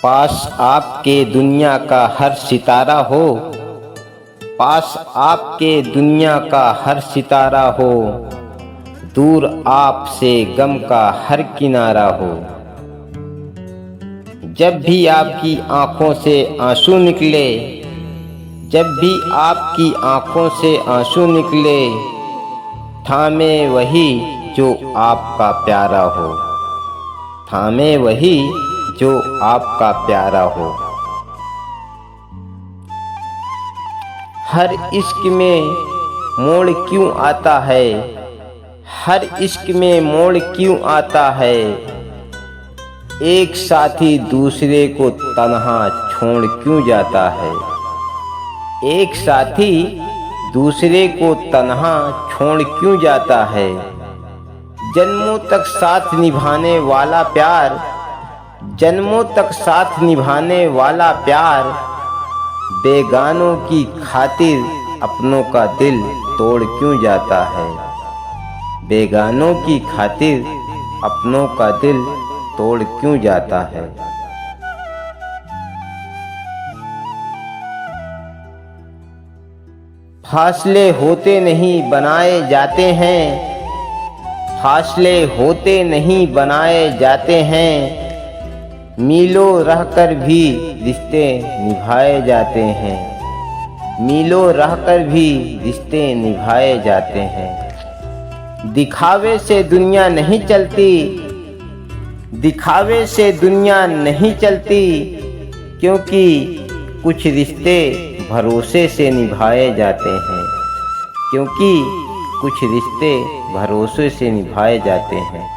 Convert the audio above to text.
पास आपके दुनिया का हर सितारा हो, पास आपके दुनिया का हर सितारा हो, दूर आपसे गम का हर किनारा हो। जब भी आपकी आंखों से आंसू निकले, जब भी आपकी आंखों से आंसू निकले, थामे वही जो आपका प्यारा हो, थामे वही जो आपका प्यारा हो। हर इश्क में मोड़ क्यों आता है, हर इश्क में मोड़ क्यों आता है, एक साथी दूसरे को तन्हा छोड़ क्यों जाता है, एक साथी दूसरे को तन्हा छोड़ क्यों जाता है। जन्मों तक साथ निभाने वाला प्यार, जन्मों तक साथ निभाने वाला प्यार, बेगानों की खातिर अपनों का दिल तोड़ क्यों जाता है, बेगानों की खातिर अपनों का दिल तोड़ क्यों जाता है। फासले होते नहीं बनाए जाते हैं, फासले होते नहीं बनाए जाते हैं, मीलों रहकर भी रिश्ते निभाए जाते हैं, मीलों रहकर भी रिश्ते निभाए जाते हैं। दिखावे से दुनिया नहीं चलती, दिखावे से दुनिया नहीं चलती, क्योंकि कुछ रिश्ते भरोसे से निभाए जाते हैं, क्योंकि कुछ रिश्ते भरोसे से निभाए जाते हैं।